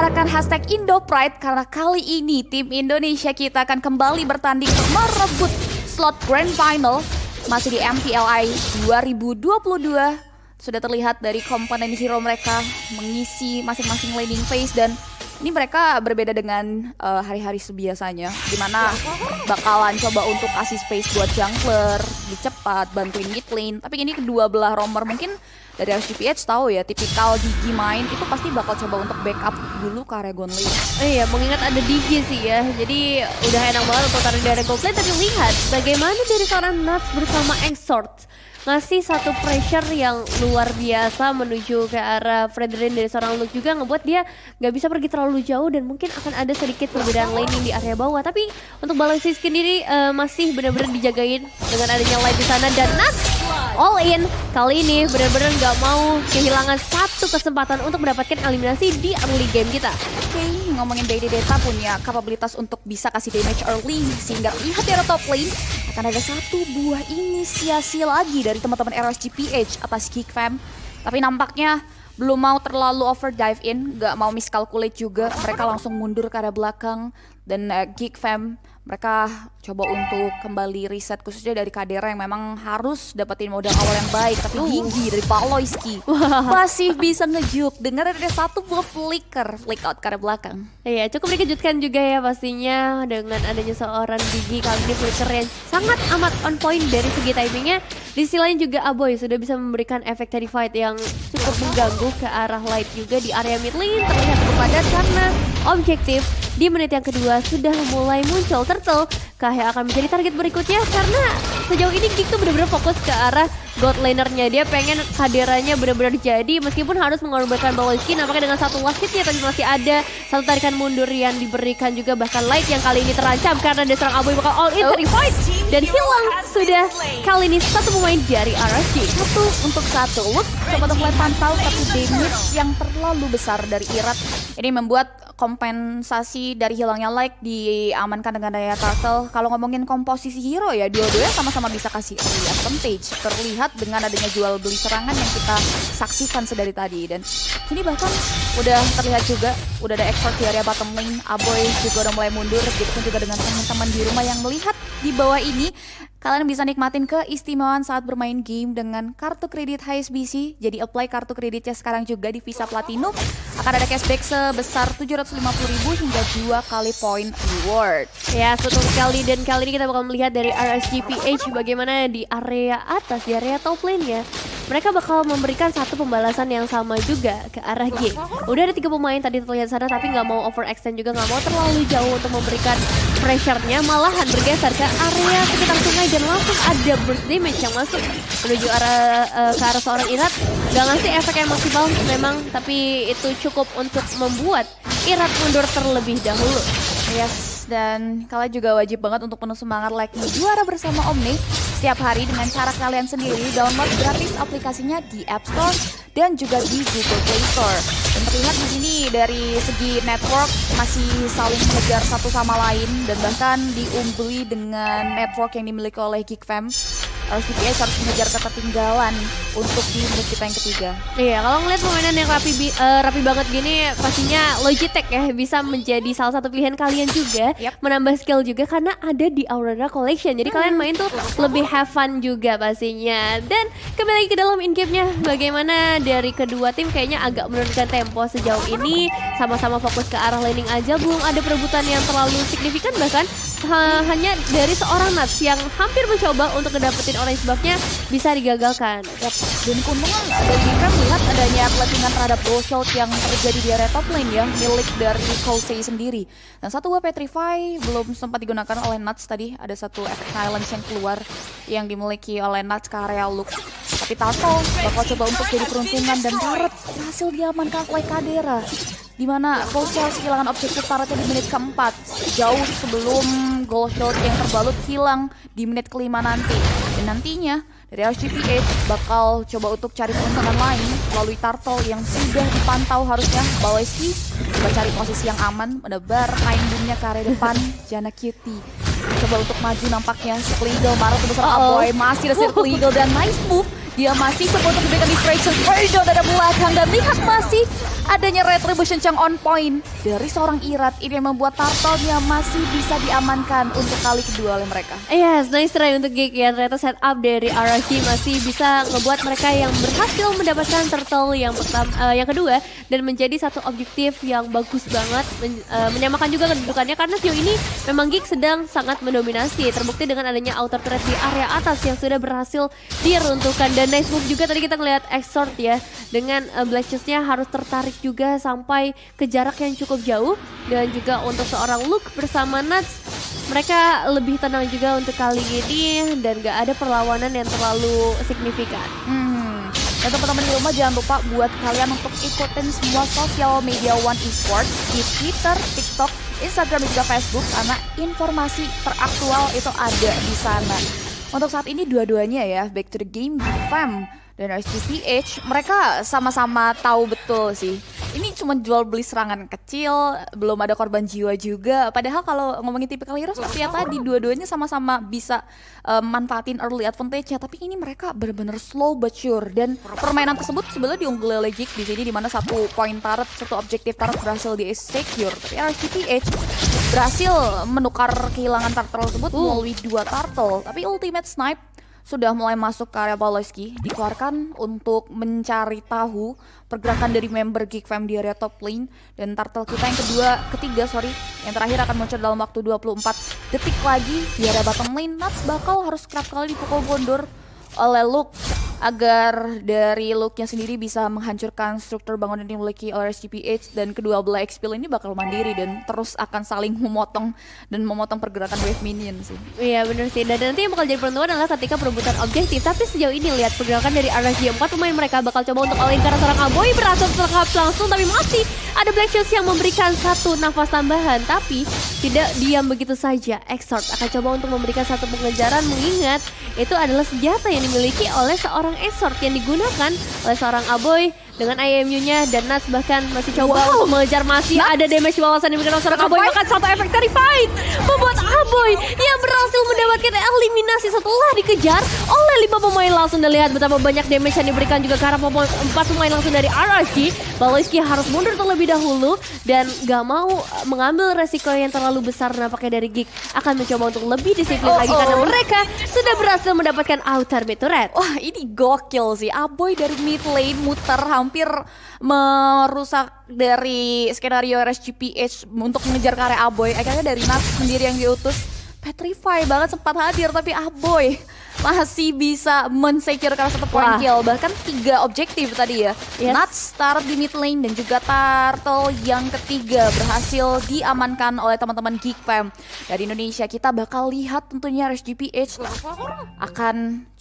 menyuarakan hashtag IndoPride karena kali ini tim Indonesia kita akan kembali bertanding untuk merebut slot Grand Final masih di MPLI 2022. Sudah terlihat dari komponen hero mereka mengisi masing-masing laning phase dan ini mereka berbeda dengan hari-hari sebiasanya, dimana bakalan coba untuk kasih space buat jungler, cepat bantuin mid lane. Tapi ini kedua belah roamer mungkin dari RSGPH tahu ya, tipikal Digi main itu pasti bakal coba untuk backup dulu ke area Gong lane. Iya, mengingat ada Digi sih ya, jadi udah enak banget untuk taruh di area Gong lane. Tapi lihat bagaimana dari seorang Nuts bersama Exort ngasih satu pressure yang luar biasa menuju ke arah Fredrin dari seorang Luke juga ngebuat dia nggak bisa pergi terlalu jauh dan mungkin akan ada sedikit perbedaan laning di area bawah. Tapi untuk balance sendiri masih benar-benar dijagain dengan adanya light di sana dan Nuts all in kali ini benar-benar nggak mau kehilangan satu kesempatan untuk mendapatkan eliminasi di early game kita. Oke, ngomongin Daddy Data punya kapabilitas untuk bisa kasih damage early sehingga lihat di area top lane akan ada satu buah inisiasi lagi dari teman-teman RSGPH atas Geek Fam. Tapi nampaknya belum mau terlalu over dive in, nggak mau miscalculate juga. Mereka langsung mundur ke arah belakang dan Geek Fam mereka coba untuk kembali reset khususnya dari Kadera yang memang harus dapetin modal awal yang baik. Tapi Gigi dari Paloyski masih bisa ngejuk dengan ada satu buah flick out ke arah belakang. Iya, cukup dikejutkan juga ya pastinya dengan adanya seorang Gigi kali ini flicker yang sangat amat on point dari segi timingnya. Di sisi lain juga Aboy sudah bisa memberikan efek terrified yang cukup mengganggu ke arah light juga di area mid lane. Terlihat cukup padat karena objektif di menit yang kedua sudah mulai muncul. Turtle kah yang akan menjadi target berikutnya karena sejauh ini Geek tuh benar-benar fokus ke arah god lanernya. Dia pengen Kaderanya benar-benar jadi meskipun harus mengorbankan Baloyski. Nampaknya dengan satu last hitnya tapi masih ada satu tarikan mundur yang diberikan juga, bahkan Light yang kali ini terancam karena ada seorang Aboy bakal all in terrified dan hilang sudah kali ini satu pemain dari RSG. Satu untuk satu. Look, coba untuk mulai pantau tapi damage yang terlalu besar dari Irat. Ini membuat kompensasi dari hilangnya Like diamankan dengan daya Turtle. Kalau ngomongin komposisi hero ya, dua-duanya sama-sama bisa kasih early advantage. Terlihat dengan adanya jual beli serangan yang kita saksikan sedari tadi. Dan kini bahkan udah terlihat juga, udah ada expert di area bottom lane. Aboy juga udah mulai mundur, gitu pun juga dengan teman-teman di rumah yang melihat di bawah ini. Kalian bisa nikmatin keistimewaan saat bermain game dengan kartu kredit HSBC. Jadi apply kartu kreditnya sekarang juga di Visa Platinum. Akan ada cashback sebesar 750.000 hingga 2 kali poin reward. Ya, betul sekali. Dan kali ini kita bakal melihat dari RSGPH bagaimana di area atas, di area top lane ya. Mereka bakal memberikan satu pembalasan yang sama juga ke arah G. Udah ada 3 pemain tadi terlihat sana tapi nggak mau overextend juga, nggak mau terlalu jauh untuk memberikan pressure-nya, malahan bergeser ke area sekitar sungai dan langsung ada burst damage yang masuk menuju ke arah seorang Irat. Gak ngasih efek yang maksimal memang, tapi itu cukup untuk membuat Irat mundur terlebih dahulu. Yes, dan kalian juga wajib banget untuk penuh semangat like juara bersama Omni setiap hari dengan cara kalian sendiri. Download gratis aplikasinya di App Store dan juga di Google Play Store. Dan terlihat di sini dari segi network masih saling mengejar satu sama lain dan bahkan diungguli dengan network yang dimiliki oleh Geek Fam. RSGPH harus mengejar ketertinggalan untuk di menit kita yang ketiga. Iya, kalau ngeliat permainan yang rapi banget gini, pastinya Logitech ya bisa menjadi salah satu pilihan kalian juga. Menambah skill juga karena ada di Aurora Collection. Jadi kalian main tuh lebih have fun juga pastinya. Dan kembali ke dalam in-game-nya, bagaimana dari kedua tim kayaknya agak menurunkan tempo sejauh ini. Sama-sama fokus ke arah laning aja, belum ada perebutan yang terlalu signifikan, bahkan hanya dari seorang Nuts yang hampir mencoba untuk ngedapetin orange buff-nya bisa digagalkan. Dan keuntungan dari Geekfam melihat adanya pelatihan terhadap gold shot yang terjadi di area top lane ya, milik dari Kosei sendiri. Dan satu buah Petrify belum sempat digunakan oleh Nuts tadi. Ada satu efek silence yang keluar yang dimiliki oleh Nuts ke area Luke. Tapi Turtle bakal coba untuk jadi peruntungan dan Turret berhasil diamankan oleh Kadera. Dimana Kosei kehilangan objektif turretnya di menit keempat, jauh sebelum goal shot yang terbalut hilang di menit kelima nanti. Dan nantinya dari RSGPH bakal coba untuk cari peruntungan lain melalui Turtle yang sudah dipantau harusnya. Baloyski coba cari posisi yang aman, menebar kain boomnya ke area depan. Jana Cutie coba untuk maju nampaknya. Squiggle marah sebesar Aboy, masih ada Squiggle dan nice move Dia masih coba untuk memberikan distraction Tornado dari belakang. Dan lihat masih adanya retribution yang on point dari seorang Irat. Ini yang membuat turtle-nya masih bisa diamankan untuk kali kedua oleh mereka. Yes, nice try untuk Geek ya. Ternyata setup dari RRQ masih bisa ngebuat mereka yang berhasil mendapatkan turtle yang yang kedua dan menjadi satu objektif yang bagus banget, menyamakan juga kedudukannya karena sejauh ini memang Geek sedang sangat mendominasi. Terbukti dengan adanya outer turret di area atas yang sudah berhasil diruntuhkan. Dan nice move juga tadi kita ngeliat Exort ya, dengan Black Chest-nya harus tertarik juga sampai ke jarak yang cukup jauh. Dan juga untuk seorang Luke bersama Nuts, mereka lebih tenang juga untuk kali ini dan gak ada perlawanan yang terlalu signifikan. Dan teman-teman di rumah jangan lupa buat kalian untuk ikutin semua sosial media One Esports di Twitter, TikTok, Instagram dan juga Facebook karena informasi teraktual itu ada di sana. Untuk saat ini dua-duanya ya, back to the game, Fam dan RSGPH, mereka sama-sama tahu betul sih. Ini cuma jual beli serangan kecil, belum ada korban jiwa juga. Padahal kalau ngomongin tipikal hero seperti yang tadi, dua-duanya sama-sama bisa manfaatin early advantage-nya. Tapi ini mereka benar-benar slow but sure. Dan permainan tersebut sebenarnya diunggul oleh Geek di sini, di mana satu poin turret, satu objektif turret berhasil di secure. Tapi RSGPH berhasil menukar kehilangan turtle tersebut melalui 2 turtle. Tapi ultimate snipe sudah mulai masuk ke area Baloyski, dikeluarkan untuk mencari tahu pergerakan dari member Geek Fam di area top lane. Dan turtle kita yang ketiga yang terakhir akan muncul dalam waktu 24 detik lagi di area bottom lane. Nuts bakal harus kerap kali dipukul mundur oleh Luke agar dari Luke-nya sendiri bisa menghancurkan struktur bangunan yang dimiliki oleh RSGPH, dan kedua belah XP ini bakal mandiri dan terus akan saling memotong pergerakan wave minion sih. Iya benar sih, dan nanti yang bakal jadi penentuan adalah ketika perebutan objektif. Tapi sejauh ini lihat pergerakan dari RSG 4 pemain mereka bakal coba untuk all-in karena seorang Aboy berhasil tertangkap langsung, tapi masih ada Black Shields yang memberikan satu nafas tambahan. Tapi tidak diam begitu saja, Exort akan coba untuk memberikan satu pengejaran, mengingat itu adalah senjata yang dimiliki oleh seorang Exort yang digunakan oleh seorang Aboy dengan IMU-nya, dan Nuts bahkan masih coba untuk mengejar, masih ada damage bawasan yang diberikan oleh seorang Aboy, bahkan satu efek terrified membuat Aboy yang berhasil mendapatkan eliminasi setelah dikejar oleh 5 pemain langsung. Dan lihat betapa banyak damage yang diberikan juga karena 4 pemain langsung dari RRQ. Baloyski harus mundur terlebih dahulu dan gak mau mengambil resiko yang terlalu besar. Nampaknya dari Geek akan mencoba untuk lebih disiplin lagi karena mereka sudah berhasil mendapatkan outer mid turret. Wah, ini gokil sih. Aboy dari mid lane muter hampir merusak dari skenario RSGPH untuk mengejar ke area Aboy. Akhirnya dari Nuts sendiri yang diutus. Petrify banget sempat hadir, tapi Aboy masih bisa men-secure karena satu point kill. Bahkan 3 objektif tadi ya. Nuts, Turret di mid lane dan juga Turtle yang ketiga berhasil diamankan oleh teman-teman Geek Fam dari Indonesia. Kita bakal lihat tentunya RSGPH akan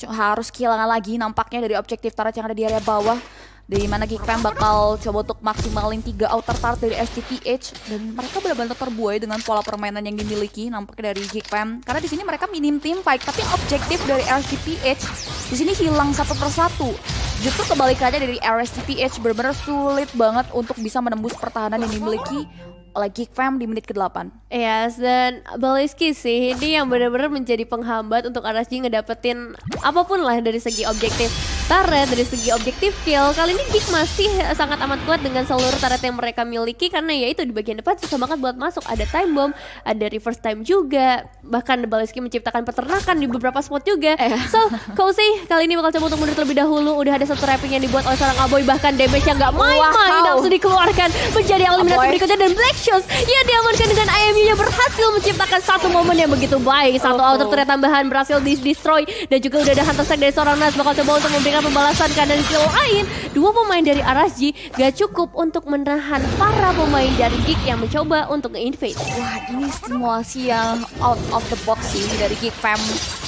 harus kehilangan lagi nampaknya dari objektif turret yang ada di area bawah, di mana Geek Fam bakal coba untuk maksimalin 3 outer turret dari SGPH, dan mereka benar-benar terbuai dengan pola permainan yang dimiliki nampaknya dari Geek Fam. Karena di sini mereka minim team fight, tapi objektif dari SGPH di sini hilang satu persatu. Justru kebalikannya dari RSGPH benar-benar sulit banget untuk bisa menembus pertahanan yang dimiliki oleh Geek Fam di menit ke-8. Yes, dan Baloyski sih ini yang benar-benar menjadi penghambat untuk RSG ngedapetin apapun lah dari segi objektif turret, dari segi objektif kill. Kali ini Geek masih sangat amat kuat dengan seluruh turret yang mereka miliki, karena ya itu di bagian depan susah banget buat masuk. Ada time bomb, ada reverse time juga, bahkan Baloyski menciptakan peternakan di beberapa spot juga. So, Kosei kali ini bakal coba untuk mundur terlebih dahulu. Udah ada satu wrapping yang dibuat oleh seorang Aboy, bahkan damage yang gak main-main langsung dikeluarkan menjadi eliminasi berikutnya, dan Black Shields yang diamankan dengan IMU yang berhasil menciptakan satu momen yang begitu baik. Satu outer turret tambahan berhasil destroy, dan juga udah ada hunter strike dari seorang Nuts bakal coba untuk memberikan pembalasan. Karena di sisi lain 2 pemain dari RSG gak cukup untuk menahan para pemain dari Geek yang mencoba untuk nge-invade. Wah, ini simulasi yang out of the box sih dari Geek Fam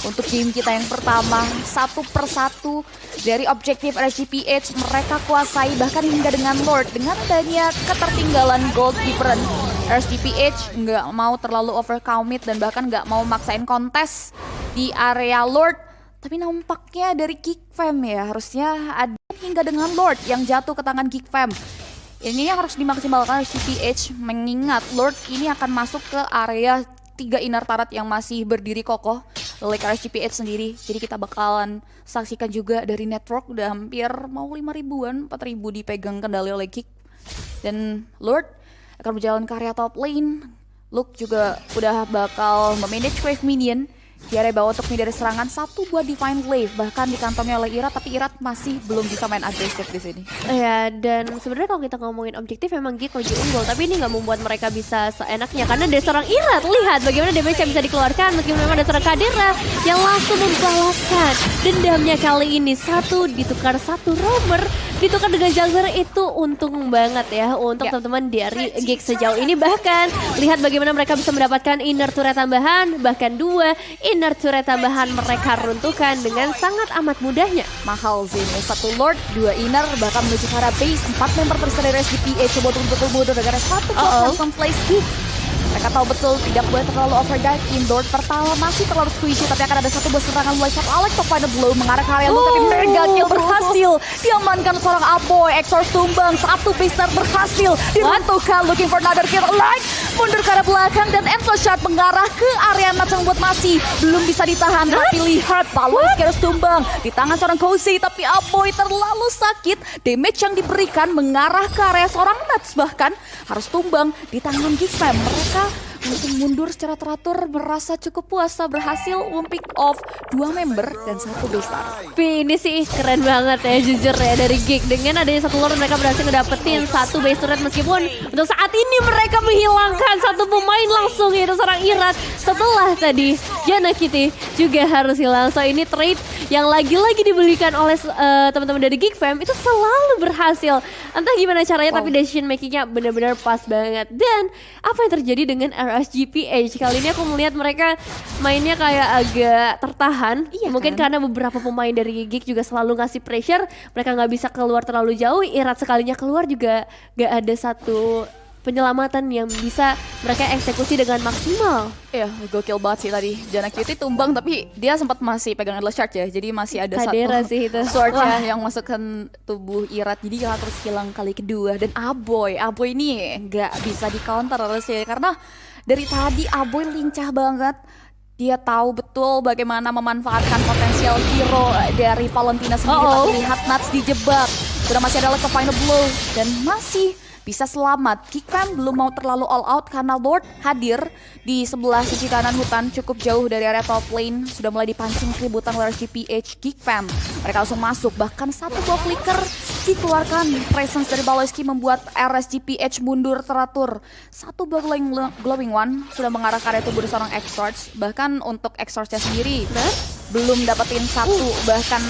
untuk game kita yang pertama. Satu persatu dari objektif RSGPH mereka kuasai, bahkan hingga dengan Lord. Dengan adanya ketertinggalan gold different, RSGPH nggak mau terlalu overcommit dan bahkan nggak mau maksain kontes di area Lord. Tapi nampaknya dari Geek Fam ya harusnya ada hingga dengan Lord yang jatuh ke tangan Geek Fam. Ini yang harus dimaksimalkan RSGPH, mengingat Lord ini akan masuk ke area 3 inner turret yang masih berdiri kokoh. milik RSGPH sendiri. Jadi kita bakalan saksikan juga dari network udah hampir mau 5.000-an, 4.000 dipegang kendali oleh Geek. Dan Lord akan berjalan ke area top lane. Luke juga udah bakal memanage wave minion di area bawah untuk menghindari serangan. Satu buat Divine Wave bahkan dikantongi oleh Irat, tapi Irat masih belum bisa main agresif di sini. Ya, dan sebenarnya kalau kita ngomongin objektif memang Geek lagi unggul, tapi ini nggak membuat mereka bisa seenaknya karena ada seorang Irat. Lihat bagaimana damage yang bisa dikeluarkan meskipun memang ada seorang Kadira yang langsung membalaskan dendamnya kali ini. Satu ditukar satu roamer, ditukar dengan jungler, itu untung banget ya untuk teman-teman dari Geek sejauh ini. Bahkan lihat bagaimana mereka bisa mendapatkan inner turret tambahan, bahkan 2 inner turret tambahan mereka runtuhkan dengan sangat amat mudahnya. Mahal sih ini, 1 Lord, 2 inner, bahkan menuju ke arah base. 4 member terus dari RSGPH coba untuk mundur dengan 1 platform place Geek. Mereka tahu betul tidak boleh terlalu overdive. Indoor pertama masih terlalu squishy, tapi akan ada satu bus serangan mulai shot Alex top final blow mengarah ke area Luke, tapi mega kill berhasil diamankan seorang Aboy. Exor tumbang, satu base berhasil diruntuhkan. Looking for another kill, like mundur ke arah belakang dan endless shot mengarah ke area Nuts yang buat masih belum bisa ditahan. Tapi lihat Palos harus tumbang di tangan seorang Cozy, tapi Aboy terlalu sakit. Damage yang diberikan mengarah ke area seorang Nuts bahkan harus tumbang di tangan Geekfam. Mereka langsung mundur secara teratur, merasa cukup puasa berhasil pick off 2 member dan 1 base star. Tapi ini sih keren banget ya jujur ya dari Geek. Dengan adanya satu Lord mereka berhasil ngedapetin 1 base turret meskipun untuk saat ini mereka menghilangkan 1 pemain langsung, yaitu seorang Irat. Setelah tadi Janna Kitty juga harus hilang. So ini trade yang lagi-lagi dibelikan oleh teman-teman dari Geek Fam itu selalu berhasil. Entah gimana caranya tapi decision makingnya benar-benar pas banget. Dan apa yang terjadi dengan RSGPH kali ini, aku melihat mereka mainnya kayak agak tertahan. Mungkin karena beberapa pemain dari Geek juga selalu ngasih pressure, mereka nggak bisa keluar terlalu jauh. Irat sekalinya keluar juga gak ada satu penyelamatan yang bisa mereka eksekusi dengan maksimal. Iya, gokil banget sih tadi. Janna Cutie tumbang tapi dia sempat masih pegang endless charge ya. Jadi masih ada Kadera satu sih itu. sword ya yang masukkan tubuh Irat. Jadi Irat terus hilang kali kedua. Dan Aboy ini nggak bisa di counter harusnya karena dari tadi Aboy lincah banget. Dia tahu betul bagaimana memanfaatkan potensial hero dari Valentina sendiri. Tapi lihat Nuts dijebak. Sudah masih ada ke final blow dan masih bisa selamat. Geekfam belum mau terlalu all out karena Lord hadir di sebelah sisi kanan hutan cukup jauh dari area top lane. Sudah mulai dipancing keributan oleh RSGPH. Geekfam mereka langsung masuk, bahkan satu buah flicker dikeluarkan. Presence dari Baloyski membuat RSGPH mundur teratur. Satu buah glowing one sudah mengarah ke area tubuh seorang Exorts. Bahkan untuk Exortsnya sendiri belum dapetin satu, bahkan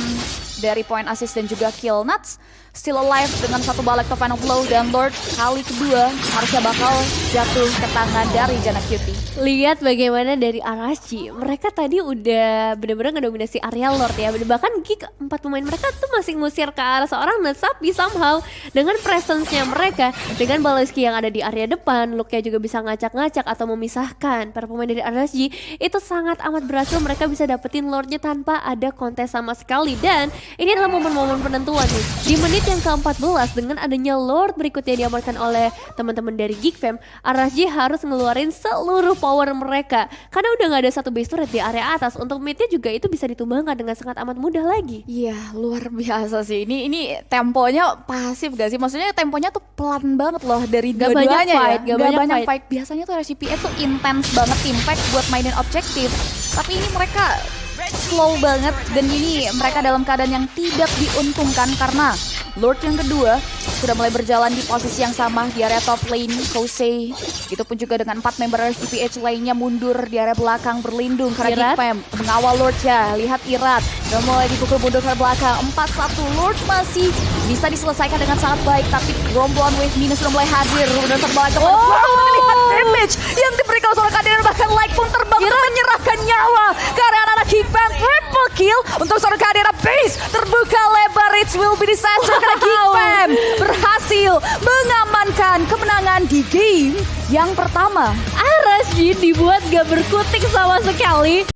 dari point assist dan juga kill. Nuts still alive dengan satu balik ke final blow dan Lord kali kedua harusnya bakal jatuh ke tangan dari Janna Cutie. Lihat bagaimana dari RSG, mereka tadi udah benar-benar ngedominasi area Lord ya. Bahkan Geek 4 pemain mereka tuh masih ngusir ke arah seorang Nuts, tapi somehow dengan presence-nya mereka, dengan Baloyski yang ada di area depan, Luke-nya juga bisa ngacak-ngacak atau memisahkan para pemain dari RSG, itu sangat amat berhasil. Mereka bisa dapetin Lord-nya tanpa ada kontes sama sekali. Dan ini adalah momen-momen penentuan nih. Di menit yang ke-14 dengan adanya Lord berikutnya diamankan oleh teman-teman dari Geek Fam, RSG harus ngeluarin seluruh power mereka. Karena udah gak ada satu base turret di area atas. Untuk mid-nya juga itu bisa ditumbangkan dengan sangat amat mudah lagi. Iya, luar biasa sih. Ini temponya pasif gak sih? Maksudnya temponya tuh pelan banget loh dari dua-duanya ya. Gak banyak fight. Biasanya tuh RSGPH tuh intens banget impact buat mainin objektif. Tapi ini mereka slow banget dan ini mereka dalam keadaan yang tidak diuntungkan karena Lord yang kedua sudah mulai berjalan di posisi yang sama di area top lane. Kosei itu pun juga dengan 4 member RSGPH lainnya mundur di area belakang berlindung karena Geekfam mengawal Lord ya. Lihat Irat sudah mulai dipukul mundur ke belakang. 4-1 Lord masih bisa diselesaikan dengan sangat baik, tapi gerombolan wave minus sudah mulai hadir. Udah terbalik ke belakang. Lihat damage yang diberikan seorang Kadira, bahkan Like pun terbang menyerahkan nyawa ke area anak Geekfam. Triple kill untuk seorang Kadira. Base terbuka lebar. It will be disaster karena Geekfam berhasil mengamankan kemenangan di game yang pertama. RSG dibuat gak berkutik sama sekali.